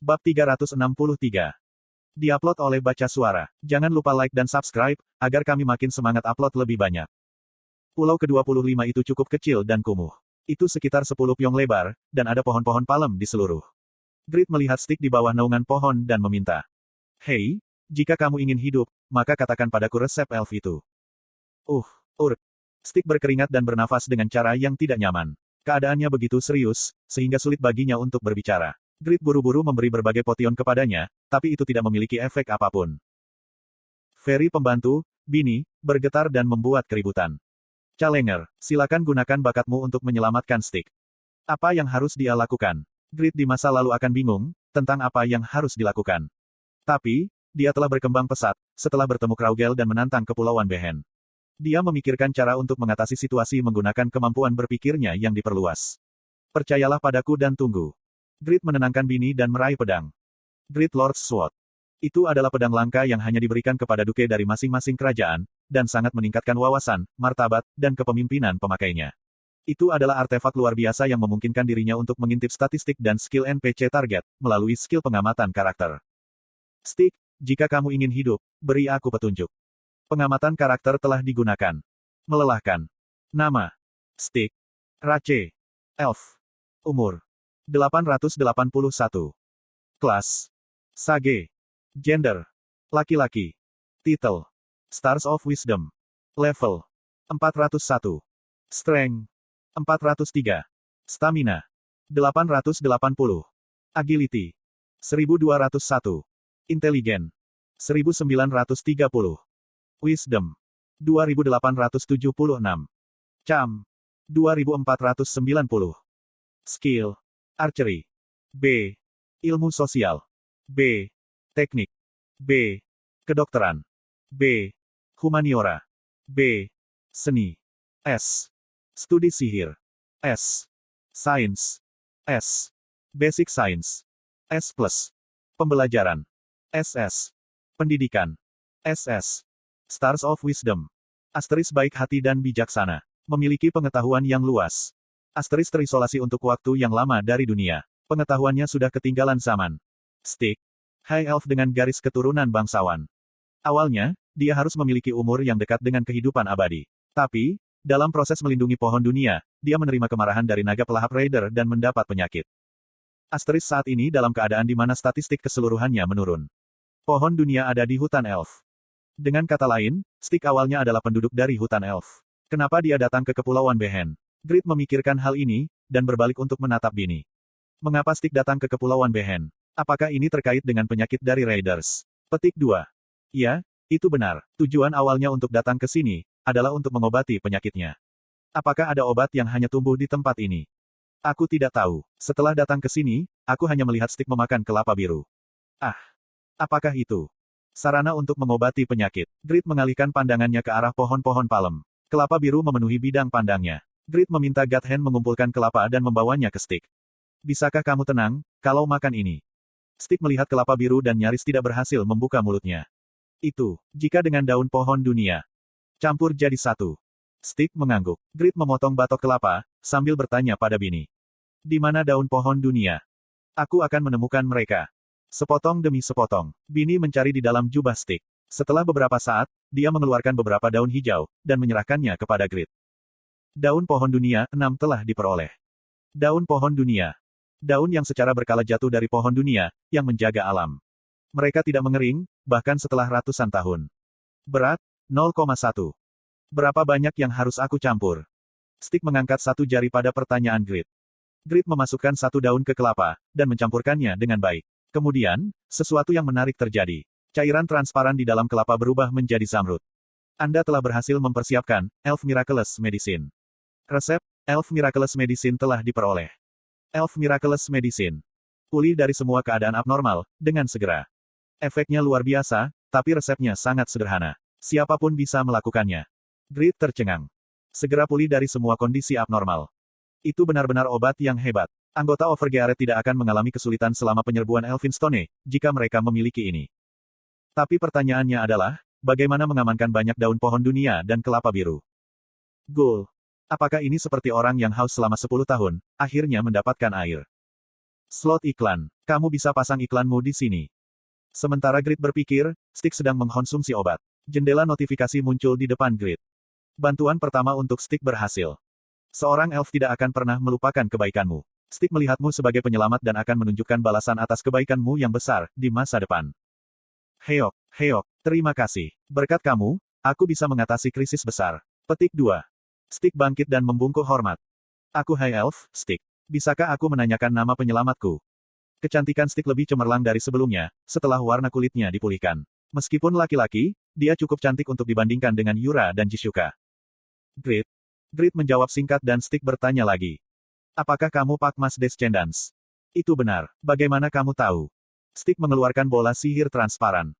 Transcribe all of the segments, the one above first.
Bab 363. Diupload oleh Baca Suara. Jangan lupa like dan subscribe, agar kami makin semangat upload lebih banyak. Pulau ke-25 itu cukup kecil dan kumuh. Itu sekitar 10 pyong lebar, dan ada pohon-pohon palem di seluruh. Grid melihat Stick di bawah naungan pohon dan meminta. Hei, jika kamu ingin hidup, maka katakan padaku resep elf itu. Stick berkeringat dan bernafas dengan cara yang tidak nyaman. Keadaannya begitu serius, sehingga sulit baginya untuk berbicara. Grid buru-buru memberi berbagai potion kepadanya, tapi itu tidak memiliki efek apapun. Fairy pembantu, Bini, bergetar dan membuat keributan. Challenger, silakan gunakan bakatmu untuk menyelamatkan Stick. Apa yang harus dia lakukan? Grid di masa lalu akan bingung, tentang apa yang harus dilakukan. Tapi, dia telah berkembang pesat, setelah bertemu Kraugel dan menantang Kepulauan Behen. Dia memikirkan cara untuk mengatasi situasi menggunakan kemampuan berpikirnya yang diperluas. Percayalah padaku dan tunggu. Grid menenangkan Bini dan meraih pedang. Grid Lord's Sword. Itu adalah pedang langka yang hanya diberikan kepada duke dari masing-masing kerajaan, dan sangat meningkatkan wawasan, martabat, dan kepemimpinan pemakainya. Itu adalah artefak luar biasa yang memungkinkan dirinya untuk mengintip statistik dan skill NPC target, melalui skill pengamatan karakter. Stick, jika kamu ingin hidup, beri aku petunjuk. Pengamatan karakter telah digunakan. Melelahkan. Nama. Stick. Rache. Elf. Umur. 881. Kelas. Sage. Gender. Laki-laki. Titel. Stars of Wisdom. Level. 401. Strength. 403. Stamina. 880. Agility. 1201. Intelligence. 1930. Wisdom. 2876. Charm. 2490. Skill. Archery. B. Ilmu sosial. B. Teknik. B. Kedokteran. B. Humaniora. B. Seni. S. Studi sihir. S. Sains. S. Basic Science. S+. Pembelajaran. SS. Pendidikan. SS. Stars of Wisdom. Asteris baik hati dan bijaksana. Memiliki pengetahuan yang luas. Asteris terisolasi untuk waktu yang lama dari dunia. Pengetahuannya sudah ketinggalan zaman. Stick. High Elf dengan garis keturunan bangsawan. Awalnya, dia harus memiliki umur yang dekat dengan kehidupan abadi. Tapi, dalam proses melindungi pohon dunia, dia menerima kemarahan dari naga pelahap Raider dan mendapat penyakit. Asteris saat ini dalam keadaan di mana statistik keseluruhannya menurun. Pohon dunia ada di hutan elf. Dengan kata lain, Stick awalnya adalah penduduk dari hutan elf. Kenapa dia datang ke Kepulauan Behen? Grid memikirkan hal ini, dan berbalik untuk menatap Bini. Mengapa Stick datang ke Kepulauan Behen? Apakah ini terkait dengan penyakit dari Raiders? Petik 2. Ya, itu benar. Tujuan awalnya untuk datang ke sini, adalah untuk mengobati penyakitnya. Apakah ada obat yang hanya tumbuh di tempat ini? Aku tidak tahu. Setelah datang ke sini, aku hanya melihat Stick memakan kelapa biru. Apakah itu sarana untuk mengobati penyakit? Grid mengalihkan pandangannya ke arah pohon-pohon palem. Kelapa biru memenuhi bidang pandangnya. Grid meminta Gathen mengumpulkan kelapa dan membawanya ke Stick. Bisakah kamu tenang, kalau makan ini? Stick melihat kelapa biru dan nyaris tidak berhasil membuka mulutnya. Itu, jika dengan daun pohon dunia. Campur jadi satu. Stick mengangguk. Grid memotong batok kelapa, sambil bertanya pada Bini. Di mana daun pohon dunia? Aku akan menemukan mereka. Sepotong demi sepotong. Bini mencari di dalam jubah Stick. Setelah beberapa saat, dia mengeluarkan beberapa daun hijau, dan menyerahkannya kepada Grid. Daun pohon dunia 6 telah diperoleh. Daun pohon dunia. Daun yang secara berkala jatuh dari pohon dunia, yang menjaga alam. Mereka tidak mengering, bahkan setelah ratusan tahun. Berat, 0,1. Berapa banyak yang harus aku campur? Stick mengangkat satu jari pada pertanyaan Grid. Grid memasukkan satu daun ke kelapa, dan mencampurkannya dengan baik. Kemudian, sesuatu yang menarik terjadi. Cairan transparan di dalam kelapa berubah menjadi zamrud. Anda telah berhasil mempersiapkan Elf Miraculous Medicine. Resep Elf Miraculous Medicine telah diperoleh. Elf Miraculous Medicine. Pulih dari semua keadaan abnormal, dengan segera. Efeknya luar biasa, tapi resepnya sangat sederhana. Siapapun bisa melakukannya. Grid tercengang. Segera pulih dari semua kondisi abnormal. Itu benar-benar obat yang hebat. Anggota Overgearet tidak akan mengalami kesulitan selama penyerbuan Elphinstone, jika mereka memiliki ini. Tapi pertanyaannya adalah, bagaimana mengamankan banyak daun pohon dunia dan kelapa biru? Ghoul. Apakah ini seperti orang yang haus selama 10 tahun, akhirnya mendapatkan air? Slot iklan. Kamu bisa pasang iklanmu di sini. Sementara Grid berpikir, Stick sedang mengkonsumsi obat. Jendela notifikasi muncul di depan Grid. Bantuan pertama untuk Stick berhasil. Seorang elf tidak akan pernah melupakan kebaikanmu. Stick melihatmu sebagai penyelamat dan akan menunjukkan balasan atas kebaikanmu yang besar di masa depan. Heok, Heok, terima kasih. Berkat kamu, aku bisa mengatasi krisis besar. Petik 2. Stick bangkit dan membungkuk hormat. Aku High Elf, Stick. Bisakah aku menanyakan nama penyelamatku? Kecantikan Stick lebih cemerlang dari sebelumnya, setelah warna kulitnya dipulihkan. Meskipun laki-laki, dia cukup cantik untuk dibandingkan dengan Yura dan Jishuka. Grid. Grid menjawab singkat dan Stick bertanya lagi. Apakah kamu Pakmas Descendants? Itu benar. Bagaimana kamu tahu? Stick mengeluarkan bola sihir transparan.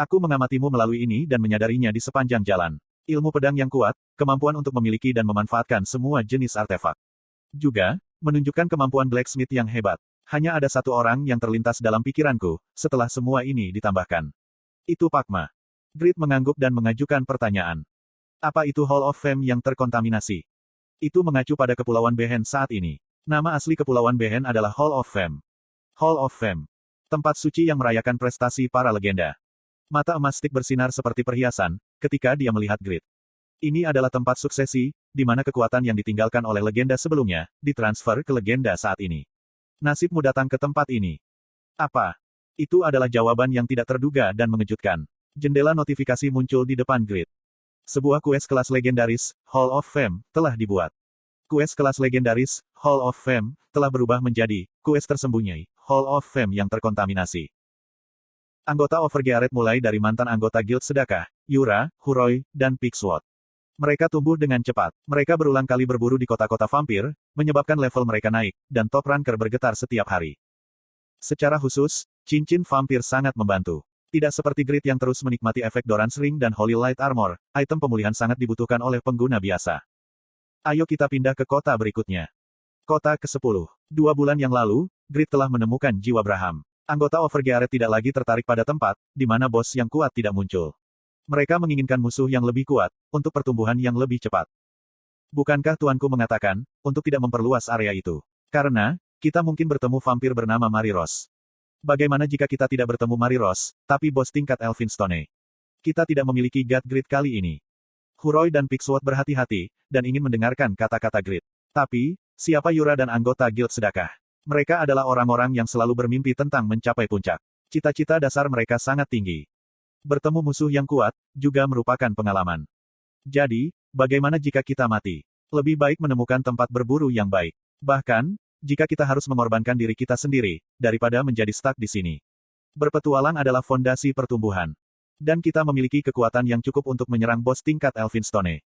Aku mengamatimu melalui ini dan menyadarinya di sepanjang jalan. Ilmu pedang yang kuat, kemampuan untuk memiliki dan memanfaatkan semua jenis artefak. Juga, menunjukkan kemampuan blacksmith yang hebat. Hanya ada satu orang yang terlintas dalam pikiranku, setelah semua ini ditambahkan. Itu Pakma. Grid mengangguk dan mengajukan pertanyaan. Apa itu Hall of Fame yang terkontaminasi? Itu mengacu pada Kepulauan Behen saat ini. Nama asli Kepulauan Behen adalah Hall of Fame. Hall of Fame. Tempat suci yang merayakan prestasi para legenda. Mata emas Stick bersinar seperti perhiasan, ketika dia melihat Grid. Ini adalah tempat suksesi, di mana kekuatan yang ditinggalkan oleh legenda sebelumnya, ditransfer ke legenda saat ini. Nasibmu datang ke tempat ini. Apa? Itu adalah jawaban yang tidak terduga dan mengejutkan. Jendela notifikasi muncul di depan Grid. Sebuah kues kelas legendaris, Hall of Fame, telah dibuat. Kues kelas legendaris, Hall of Fame, telah berubah menjadi kues tersembunyi, Hall of Fame yang terkontaminasi. Anggota Overgearet mulai dari mantan anggota Guild Sedekah, Yura, Huroi, dan Pigsword. Mereka tumbuh dengan cepat. Mereka berulang kali berburu di kota-kota vampir, menyebabkan level mereka naik, dan top ranker bergetar setiap hari. Secara khusus, cincin vampir sangat membantu. Tidak seperti Grid yang terus menikmati efek Doran's Ring dan Holy Light Armor, item pemulihan sangat dibutuhkan oleh pengguna biasa. Ayo kita pindah ke kota berikutnya. Kota ke-10. 2 bulan yang lalu, Grid telah menemukan jiwa Braham. Anggota Overgearet tidak lagi tertarik pada tempat, di mana bos yang kuat tidak muncul. Mereka menginginkan musuh yang lebih kuat, untuk pertumbuhan yang lebih cepat. Bukankah tuanku mengatakan, untuk tidak memperluas area itu? Karena, kita mungkin bertemu vampir bernama Mariros. Bagaimana jika kita tidak bertemu Mariros, tapi bos tingkat Elphinstone? Kita tidak memiliki God Grid kali ini. Huroi dan Pigsword berhati-hati, dan ingin mendengarkan kata-kata Grid. Tapi, siapa Yura dan anggota Guild Sedekah? Mereka adalah orang-orang yang selalu bermimpi tentang mencapai puncak. Cita-cita dasar mereka sangat tinggi. Bertemu musuh yang kuat, juga merupakan pengalaman. Jadi, bagaimana jika kita mati? Lebih baik menemukan tempat berburu yang baik. Bahkan, jika kita harus mengorbankan diri kita sendiri, daripada menjadi stuck di sini. Berpetualang adalah fondasi pertumbuhan. Dan kita memiliki kekuatan yang cukup untuk menyerang bos tingkat Elphinstone.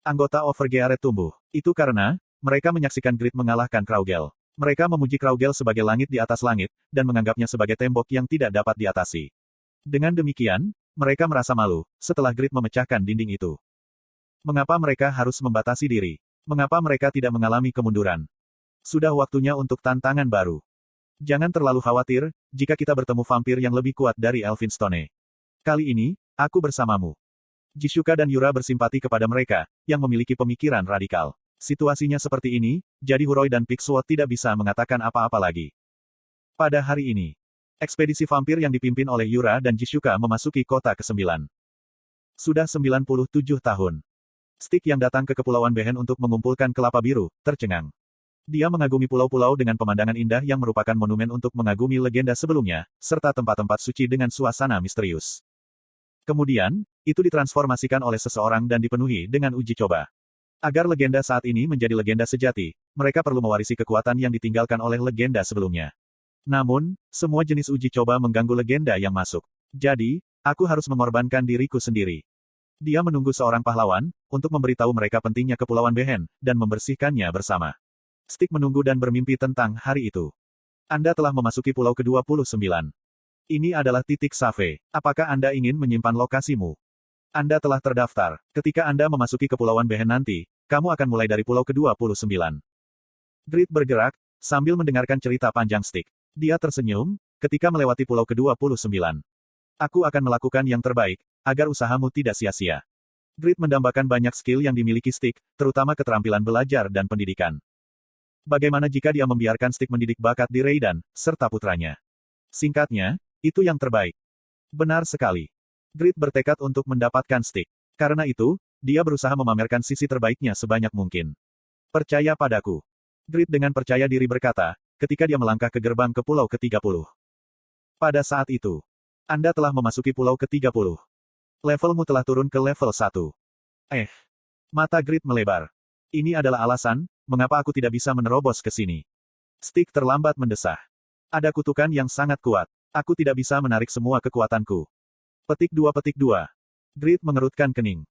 Anggota Overgearet tumbuh. Itu karena, mereka menyaksikan Grid mengalahkan Kraugel. Mereka memuji Kraugel sebagai langit di atas langit, dan menganggapnya sebagai tembok yang tidak dapat diatasi. Dengan demikian, mereka merasa malu, setelah Grid memecahkan dinding itu. Mengapa mereka harus membatasi diri? Mengapa mereka tidak mengalami kemunduran? Sudah waktunya untuk tantangan baru. Jangan terlalu khawatir, jika kita bertemu vampir yang lebih kuat dari Elphinstone. Kali ini, aku bersamamu. Jishuka dan Yura bersimpati kepada mereka, yang memiliki pemikiran radikal. Situasinya seperti ini, jadi Huroi dan Pigsword tidak bisa mengatakan apa-apa lagi. Pada hari ini, ekspedisi vampir yang dipimpin oleh Yura dan Jishuka memasuki kota ke-9. Sudah 97 tahun. Stick yang datang ke Kepulauan Behen untuk mengumpulkan kelapa biru, tercengang. Dia mengagumi pulau-pulau dengan pemandangan indah yang merupakan monumen untuk mengagumi legenda sebelumnya, serta tempat-tempat suci dengan suasana misterius. Kemudian, itu ditransformasikan oleh seseorang dan dipenuhi dengan uji coba. Agar legenda saat ini menjadi legenda sejati, mereka perlu mewarisi kekuatan yang ditinggalkan oleh legenda sebelumnya. Namun, semua jenis uji coba mengganggu legenda yang masuk. Jadi, aku harus mengorbankan diriku sendiri. Dia menunggu seorang pahlawan, untuk memberitahu mereka pentingnya Kepulauan Behen, dan membersihkannya bersama. Stick menunggu dan bermimpi tentang hari itu. Anda telah memasuki pulau ke-29. Ini adalah titik save. Apakah Anda ingin menyimpan lokasimu? Anda telah terdaftar. Ketika Anda memasuki Kepulauan Behen nanti, kamu akan mulai dari pulau ke-29. Grid bergerak, sambil mendengarkan cerita panjang Stick. Dia tersenyum, ketika melewati pulau ke-29. Aku akan melakukan yang terbaik, agar usahamu tidak sia-sia. Grid mendambakan banyak skill yang dimiliki Stick, terutama keterampilan belajar dan pendidikan. Bagaimana jika dia membiarkan Stick mendidik bakat di Raiden, serta putranya? Singkatnya, itu yang terbaik. Benar sekali. Grid bertekad untuk mendapatkan Stick. Karena itu, dia berusaha memamerkan sisi terbaiknya sebanyak mungkin. Percaya padaku. Grid dengan percaya diri berkata, ketika dia melangkah ke gerbang ke pulau ke-30. Pada saat itu, Anda telah memasuki pulau ke-30. Levelmu telah turun ke level 1. Mata Grid melebar. Ini adalah alasan, mengapa aku tidak bisa menerobos ke sini. Stick terlambat mendesah. Ada kutukan yang sangat kuat. Aku tidak bisa menarik semua kekuatanku. Petik 2. Grid mengerutkan kening.